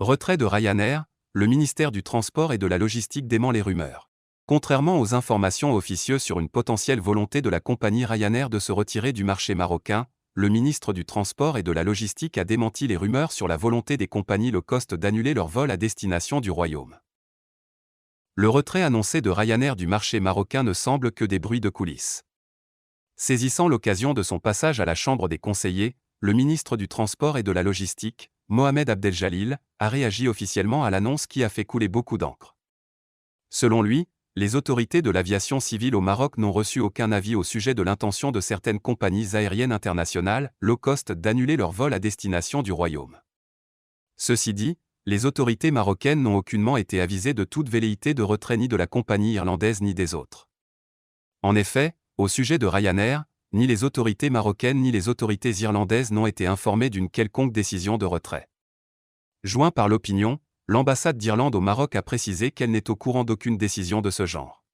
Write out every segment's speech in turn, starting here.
Retrait de Ryanair, le ministère du Transport et de la Logistique dément les rumeurs. Contrairement aux informations officieuses sur une potentielle volonté de la compagnie Ryanair de se retirer du marché marocain, le ministre du Transport et de la Logistique a démenti les rumeurs sur la volonté des compagnies low cost d'annuler leurs vols à destination du Royaume. Le retrait annoncé de Ryanair du marché marocain ne semble que des bruits de coulisses. Saisissant l'occasion de son passage à la Chambre des conseillers, le ministre du Transport et de la Logistique, Mohamed Abdeljalil, a réagi officiellement à l'annonce qui a fait couler beaucoup d'encre. Selon lui, les autorités de l'aviation civile au Maroc n'ont reçu aucun avis au sujet de l'intention de certaines compagnies aériennes internationales, low cost, d'annuler leurs vols à destination du Royaume. Ceci dit, les autorités marocaines n'ont aucunement été avisées de toute velléité de retrait ni de la compagnie irlandaise ni des autres. En effet, au sujet de Ryanair, ni les autorités marocaines ni les autorités irlandaises n'ont été informées d'une quelconque décision de retrait. Joint par l'opinion, l'ambassade d'Irlande au Maroc a précisé qu'elle n'est au courant d'aucune décision de ce genre.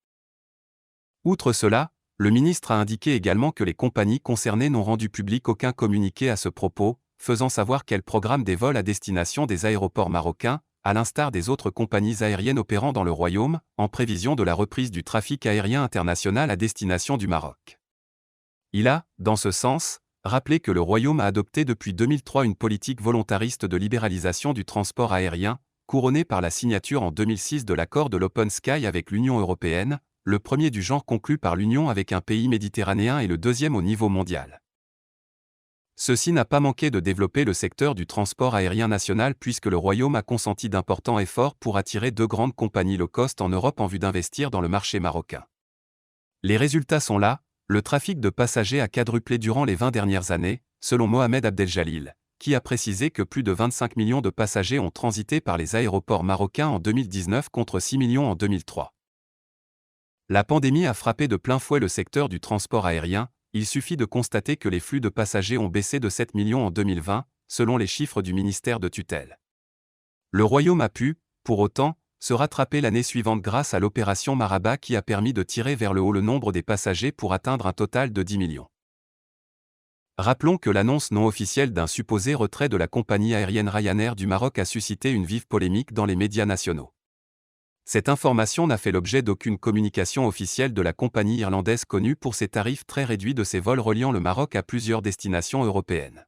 Outre cela, le ministre a indiqué également que les compagnies concernées n'ont rendu public aucun communiqué à ce propos, faisant savoir qu'elles programment des vols à destination des aéroports marocains, à l'instar des autres compagnies aériennes opérant dans le Royaume, en prévision de la reprise du trafic aérien international à destination du Maroc. Il a, dans ce sens, rappelé que le Royaume a adopté depuis 2003 une politique volontariste de libéralisation du transport aérien, couronnée par la signature en 2006 de l'accord de l'Open Sky avec l'Union européenne, le premier du genre conclu par l'Union avec un pays méditerranéen et le deuxième au niveau mondial. Ceci n'a pas manqué de développer le secteur du transport aérien national puisque le Royaume a consenti d'importants efforts pour attirer deux grandes compagnies low cost en Europe en vue d'investir dans le marché marocain. Les résultats sont là, le trafic de passagers a quadruplé durant les 20 dernières années, selon Mohamed Abdeljalil, qui a précisé que plus de 25 millions de passagers ont transité par les aéroports marocains en 2019 contre 6 millions en 2003. La pandémie a frappé de plein fouet le secteur du transport aérien, il suffit de constater que les flux de passagers ont baissé de 7 millions en 2020, selon les chiffres du ministère de tutelle. Le Royaume a pu, pour autant, se rattraper l'année suivante grâce à l'opération Maraba qui a permis de tirer vers le haut le nombre des passagers pour atteindre un total de 10 millions. Rappelons que l'annonce non officielle d'un supposé retrait de la compagnie aérienne Ryanair du Maroc a suscité une vive polémique dans les médias nationaux. Cette information n'a fait l'objet d'aucune communication officielle de la compagnie irlandaise connue pour ses tarifs très réduits de ses vols reliant le Maroc à plusieurs destinations européennes.